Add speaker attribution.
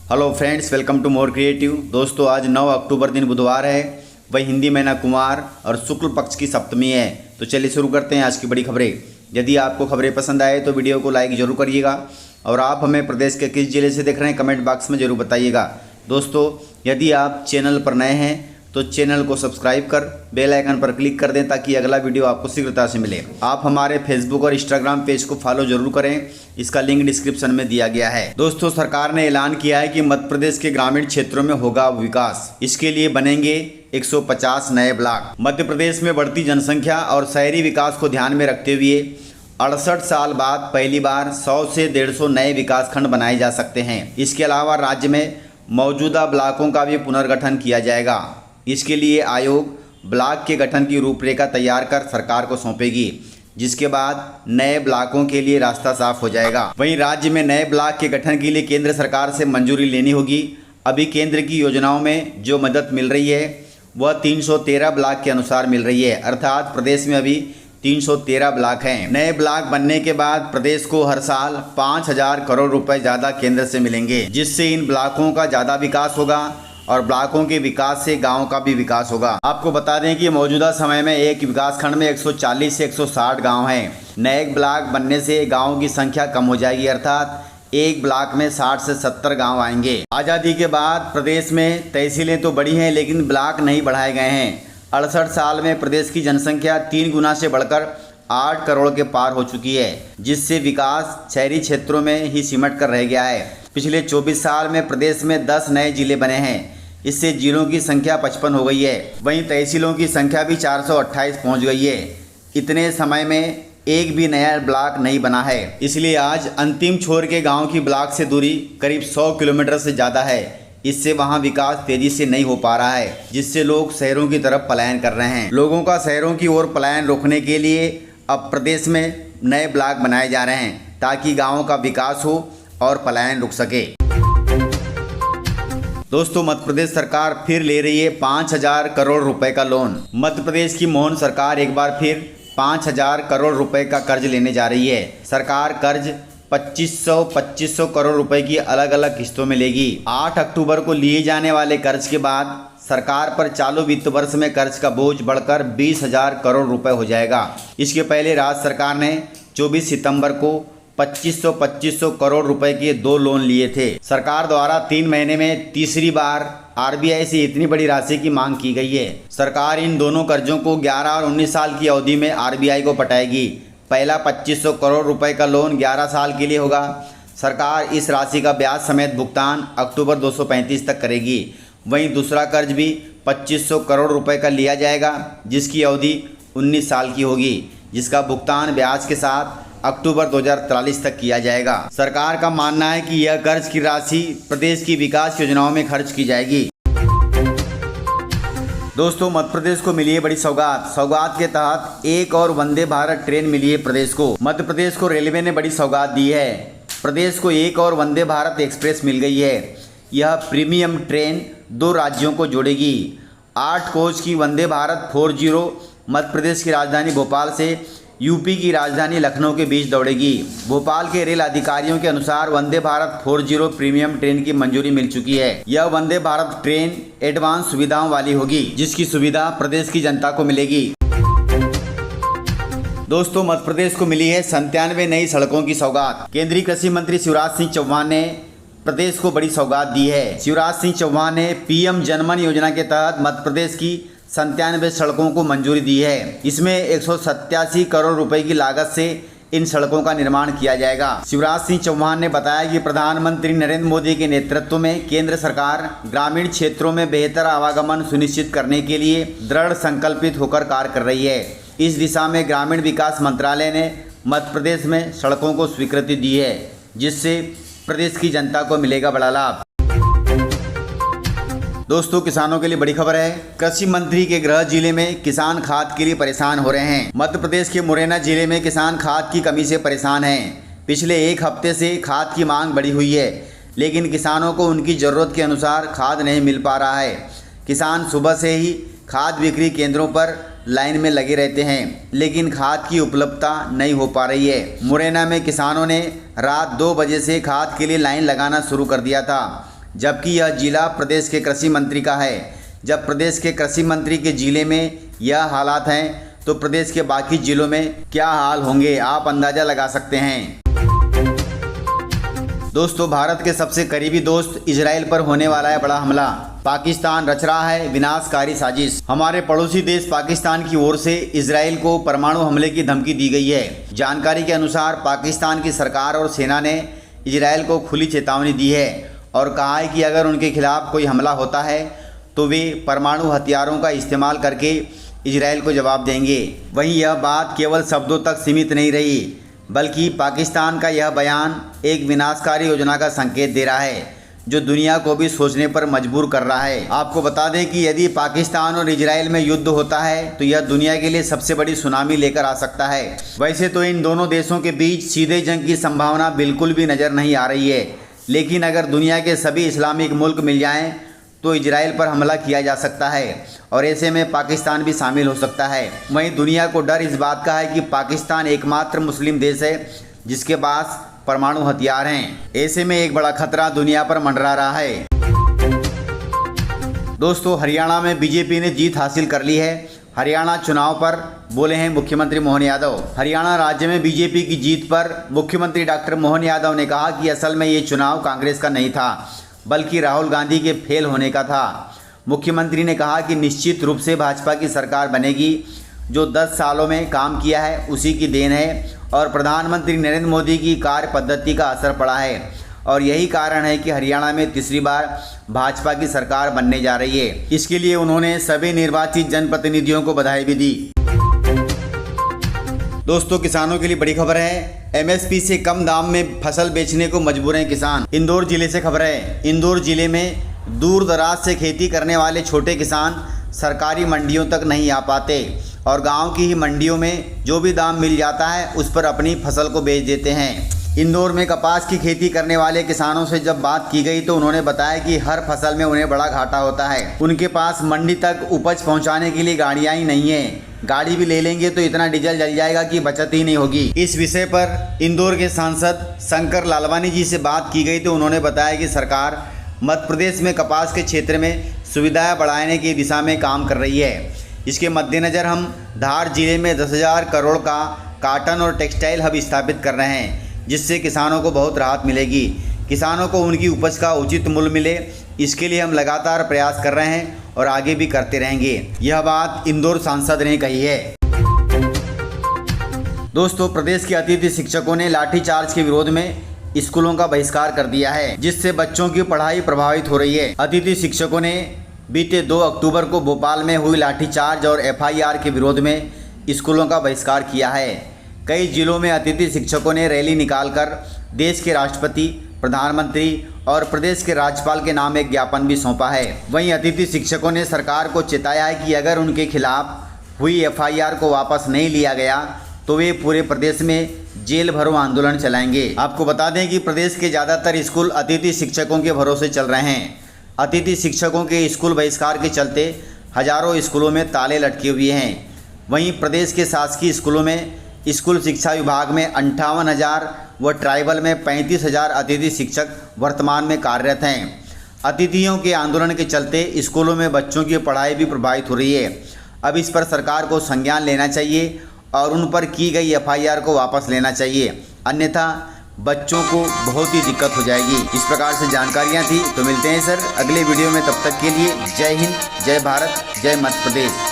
Speaker 1: Hello friends, welcome to more creative. दोस्तों, आज 9 अक्टूबर दिन बुधवार है, वही हिंदी महीना कुमार और शुक्ल पक्ष की सप्तमी है। तो चलिए शुरू करते हैं आज की बड़ी खबरें। यदि आपको खबरें पसंद आए तो वीडियो को लाइक जरूर करिएगा और आप हमें प्रदेश के किस जिले से देख रहे हैं कमेंट बॉक्स में जरूर बताइएगा। दोस्तों, यदि आप चैनल पर नए हैं तो चैनल को सब्सक्राइब कर बेल आइकन पर क्लिक कर दें ताकि अगला वीडियो आपको शीघ्रता से मिले। आप हमारे फेसबुक और इंस्टाग्राम पेज को फॉलो जरूर करें, इसका लिंक डिस्क्रिप्शन में दिया गया है। दोस्तों, सरकार ने ऐलान किया है कि मध्य प्रदेश के ग्रामीण क्षेत्रों में होगा विकास। इसके लिए बनेंगे 150 नए ब्लॉक। मध्य प्रदेश में बढ़ती जनसंख्या और शहरी विकास को ध्यान में रखते हुए 68 साल बाद पहली बार 100 से 150 नए विकासखंड बनाए जा सकते हैं। इसके अलावा राज्य में मौजूदा ब्लॉकों का भी पुनर्गठन किया जाएगा। इसके लिए आयोग ब्लॉक के गठन की रूपरेखा तैयार कर सरकार को सौंपेगी, जिसके बाद नए ब्लॉकों के लिए रास्ता साफ हो जाएगा। वहीं राज्य में नए ब्लॉक के गठन के लिए केंद्र सरकार से मंजूरी लेनी होगी। अभी केंद्र की योजनाओं में जो मदद मिल रही है वह 313 ब्लॉक के अनुसार मिल रही है, अर्थात प्रदेश में अभी 313 ब्लॉक हैं। नए ब्लॉक बनने के बाद प्रदेश को हर साल 5,000 करोड़ रुपए ज़्यादा केंद्र से मिलेंगे, जिससे इन ब्लॉकों का ज़्यादा विकास होगा और ब्लॉकों के विकास से गांव का भी विकास होगा। आपको बता दें कि मौजूदा समय में एक विकासखंड में 140 से 160 गांव हैं। नए ब्लॉक बनने से गांवों की संख्या कम हो जाएगी, अर्थात एक ब्लॉक में 60 से 70 गांव आएंगे। आज़ादी के बाद प्रदेश में तहसीलें तो बढ़ी हैं लेकिन ब्लॉक नहीं बढ़ाए गए हैं। 68 साल में प्रदेश की जनसंख्या 3 गुना से बढ़कर 8 करोड़ के पार हो चुकी है, जिससे विकास शहरी क्षेत्रों में ही सिमट कर रह गया है। पिछले 24 साल में प्रदेश में 10 नए जिले बने हैं। इससे जिलों की संख्या 55 हो गई है। वहीं तहसीलों की संख्या भी 428 पहुंच गई है। इतने समय में एक भी नया ब्लॉक नहीं बना है। इसलिए आज अंतिम छोर के गांव की ब्लॉक से दूरी करीब 100 किलोमीटर से ज़्यादा है। इससे वहां विकास तेजी से नहीं हो पा रहा है, जिससे लोग शहरों की तरफ पलायन कर रहे हैं। लोगों का शहरों की ओर पलायन रोकने के लिए अब प्रदेश में नए ब्लॉक बनाए जा रहे हैं ताकि गाँवों का विकास हो और पलायन रुक सके। दोस्तों, मध्य प्रदेश सरकार फिर ले रही है 5,000 करोड़ रुपए का लोन। मध्य प्रदेश की मोहन सरकार एक बार फिर 5,000 करोड़ रुपए का कर्ज लेने जा रही है। सरकार कर्ज 2500 करोड़ रुपए की अलग अलग किस्तों में लेगी। 8 अक्टूबर को लिए जाने वाले कर्ज के बाद सरकार पर चालू वित्त वर्ष में कर्ज का बोझ बढ़कर 20,000 करोड़ रुपए हो जाएगा। इसके पहले राज्य सरकार ने 24 सितंबर को 2500 करोड़ रुपए के 2 लोन लिए थे। सरकार द्वारा 3 महीने में तीसरी बार आरबीआई से इतनी बड़ी राशि की मांग की गई है। सरकार इन दोनों कर्जों को 11 और 19 साल की अवधि में आरबीआई को पटाएगी। पहला 2500 करोड़ रुपए का लोन 11 साल के लिए होगा। सरकार इस राशि का ब्याज समेत भुगतान अक्टूबर 235 तक करेगी। वहीं दूसरा कर्ज भी 2500 करोड़ रुपए का लिया जाएगा, जिसकी अवधि 19 साल की होगी, जिसका भुगतान ब्याज के साथ अक्टूबर 2043 तक किया जाएगा। सरकार का मानना है कि यह कर्ज की राशि प्रदेश की विकास योजनाओं में खर्च की जाएगी। दोस्तों, मध्य प्रदेश को मिली है बड़ी सौगात। सौगात के तहत एक और वंदे भारत ट्रेन मिली है प्रदेश को। मध्य प्रदेश को रेलवे ने बड़ी सौगात दी है। प्रदेश को एक और वंदे भारत एक्सप्रेस मिल गई है। यह प्रीमियम ट्रेन 2 राज्यों को जोड़ेगी। 8 कोच की वंदे भारत 40 मध्य प्रदेश की राजधानी भोपाल से यूपी की राजधानी लखनऊ के बीच दौड़ेगी। भोपाल के रेल अधिकारियों के अनुसार वंदे भारत 40 प्रीमियम ट्रेन की मंजूरी मिल चुकी है। यह वंदे भारत ट्रेन एडवांस सुविधाओं वाली होगी, जिसकी सुविधा प्रदेश की जनता को मिलेगी। दोस्तों, मध्य प्रदेश को मिली है 97 नई सड़कों की सौगात। केंद्रीय कृषि मंत्री शिवराज सिंह चौहान ने प्रदेश को बड़ी सौगात दी है। शिवराज सिंह चौहान ने पीएम जनमन योजना के तहत मध्य प्रदेश की 97 सड़कों को मंजूरी दी है। इसमें 187 करोड़ रुपए की लागत से इन सड़कों का निर्माण किया जाएगा। शिवराज सिंह चौहान ने बताया कि प्रधानमंत्री नरेंद्र मोदी के नेतृत्व में केंद्र सरकार ग्रामीण क्षेत्रों में बेहतर आवागमन सुनिश्चित करने के लिए दृढ़ संकल्पित होकर कार्य कर रही है। इस दिशा में ग्रामीण विकास मंत्रालय ने मध्य प्रदेश में सड़कों को स्वीकृति दी है, जिससे प्रदेश की जनता को मिलेगा बड़ा लाभ। दोस्तों, किसानों के लिए बड़ी खबर है। कृषि मंत्री के गृह जिले में किसान खाद के लिए परेशान हो रहे हैं। मध्य प्रदेश के मुरैना जिले में किसान खाद की कमी से परेशान हैं। पिछले 1 हफ्ते से खाद की मांग बढ़ी हुई है, लेकिन किसानों को उनकी ज़रूरत के अनुसार खाद नहीं मिल पा रहा है। किसान सुबह से ही खाद बिक्री केंद्रों पर लाइन में लगे रहते हैं, लेकिन खाद की उपलब्धता नहीं हो पा रही है। मुरैना में किसानों ने रात 2 बजे से खाद के लिए लाइन लगाना शुरू कर दिया था, जबकि यह जिला प्रदेश के कृषि मंत्री का है। जब प्रदेश के कृषि मंत्री के जिले में यह हालात हैं तो प्रदेश के बाकी जिलों में क्या हाल होंगे, आप अंदाज़ा लगा सकते हैं। दोस्तों, भारत के सबसे करीबी दोस्त इजराइल पर होने वाला है बड़ा हमला। पाकिस्तान रच रहा है विनाशकारी साजिश। हमारे पड़ोसी देश पाकिस्तान की ओर से इजराइल को परमाणु हमले की धमकी दी गई है। जानकारी के अनुसार पाकिस्तान की सरकार और सेना ने इजराइल को खुली चेतावनी दी है और कहा है कि अगर उनके खिलाफ कोई हमला होता है तो वे परमाणु हथियारों का इस्तेमाल करके इजराइल को जवाब देंगे। वहीं यह बात केवल शब्दों तक सीमित नहीं रही, बल्कि पाकिस्तान का यह बयान एक विनाशकारी योजना का संकेत दे रहा है जो दुनिया को भी सोचने पर मजबूर कर रहा है। आपको बता दें कि यदि पाकिस्तान और इजराइल में युद्ध होता है तो यह दुनिया के लिए सबसे बड़ी सुनामी लेकर आ सकता है। वैसे तो इन दोनों देशों के बीच सीधे जंग की संभावना बिल्कुल भी नज़र नहीं आ रही है, लेकिन अगर दुनिया के सभी इस्लामिक मुल्क मिल जाएं तो इजराइल पर हमला किया जा सकता है और ऐसे में पाकिस्तान भी शामिल हो सकता है। वहीं दुनिया को डर इस बात का है कि पाकिस्तान एकमात्र मुस्लिम देश है जिसके पास परमाणु हथियार हैं। ऐसे में एक बड़ा खतरा दुनिया पर मंडरा रहा है। दोस्तों, हरियाणा में बीजेपी ने जीत हासिल कर ली है। हरियाणा चुनाव पर बोले हैं मुख्यमंत्री मोहन यादव। हरियाणा राज्य में बीजेपी की जीत पर मुख्यमंत्री डॉक्टर मोहन यादव ने कहा कि असल में ये चुनाव कांग्रेस का नहीं था बल्कि राहुल गांधी के फेल होने का था। मुख्यमंत्री ने कहा कि निश्चित रूप से भाजपा की सरकार बनेगी। जो 10 सालों में काम किया है उसी की देन है और प्रधानमंत्री नरेंद्र मोदी की कार्य पद्धति का असर पड़ा है और यही कारण है कि हरियाणा में तीसरी बार भाजपा की सरकार बनने जा रही है। इसके लिए उन्होंने सभी निर्वाचित जनप्रतिनिधियों को बधाई भी दी। दोस्तों, किसानों के लिए बड़ी खबर है। एमएसपी से कम दाम में फसल बेचने को मजबूर हैं किसान। इंदौर जिले से खबर है। इंदौर जिले में दूर दराज से खेती करने वाले छोटे किसान सरकारी मंडियों तक नहीं आ पाते और गांव की ही मंडियों में जो भी दाम मिल जाता है उस पर अपनी फसल को बेच देते हैं। इंदौर में कपास की खेती करने वाले किसानों से जब बात की गई तो उन्होंने बताया कि हर फसल में उन्हें बड़ा घाटा होता है। उनके पास मंडी तक उपज पहुंचाने के लिए गाड़ियां ही नहीं है। गाड़ी भी ले लेंगे तो इतना डीजल जल जाएगा कि बचत ही नहीं होगी। इस विषय पर इंदौर के सांसद शंकर लालवानी जी से बात की गई तो उन्होंने बताया कि सरकार मध्य प्रदेश में कपास के क्षेत्र में सुविधाएं बढ़ाने की दिशा में काम कर रही है। इसके मद्देनज़र हम धार जिले में 10,000 करोड़ का काटन और टेक्सटाइल हब स्थापित कर रहे हैं जिससे किसानों को बहुत राहत मिलेगी। किसानों को उनकी उपज का उचित मूल्य मिले, इसके लिए हम लगातार प्रयास कर रहे हैं और आगे भी करते रहेंगे। यह बात इंदौर सांसद ने कही है। दोस्तों, प्रदेश के अतिथि शिक्षकों ने लाठीचार्ज के विरोध में स्कूलों का बहिष्कार कर दिया है जिससे बच्चों की पढ़ाई प्रभावित हो रही है। अतिथि शिक्षकों ने बीते 2 अक्टूबर को भोपाल में हुई लाठीचार्ज और एफआईआर के विरोध में स्कूलों का बहिष्कार किया है। कई जिलों में अतिथि शिक्षकों ने रैली निकालकर देश के राष्ट्रपति, प्रधानमंत्री और प्रदेश के राज्यपाल के नाम एक ज्ञापन भी सौंपा है। वहीं अतिथि शिक्षकों ने सरकार को चेताया है कि अगर उनके खिलाफ हुई एफआईआर को वापस नहीं लिया गया तो वे पूरे प्रदेश में जेल भरो आंदोलन चलाएंगे। आपको बता दें कि प्रदेश के ज़्यादातर स्कूल अतिथि शिक्षकों के भरोसे चल रहे हैं। अतिथि शिक्षकों के स्कूल बहिष्कार के चलते हजारों स्कूलों में ताले लटके हुए हैं। वहीं प्रदेश के शासकीय स्कूलों में स्कूल शिक्षा विभाग में 58,000 व ट्राइबल में 35,000 अतिथि शिक्षक वर्तमान में कार्यरत हैं। अतिथियों के आंदोलन के चलते स्कूलों में बच्चों की पढ़ाई भी प्रभावित हो रही है। अब इस पर सरकार को संज्ञान लेना चाहिए और उन पर की गई एफआईआर को वापस लेना चाहिए, अन्यथा बच्चों को बहुत ही दिक्कत हो जाएगी। इस प्रकार से जानकारियाँ थी। तो मिलते हैं सर अगले वीडियो में, तब तक के लिए जय हिंद, जय भारत, जय मध्य प्रदेश।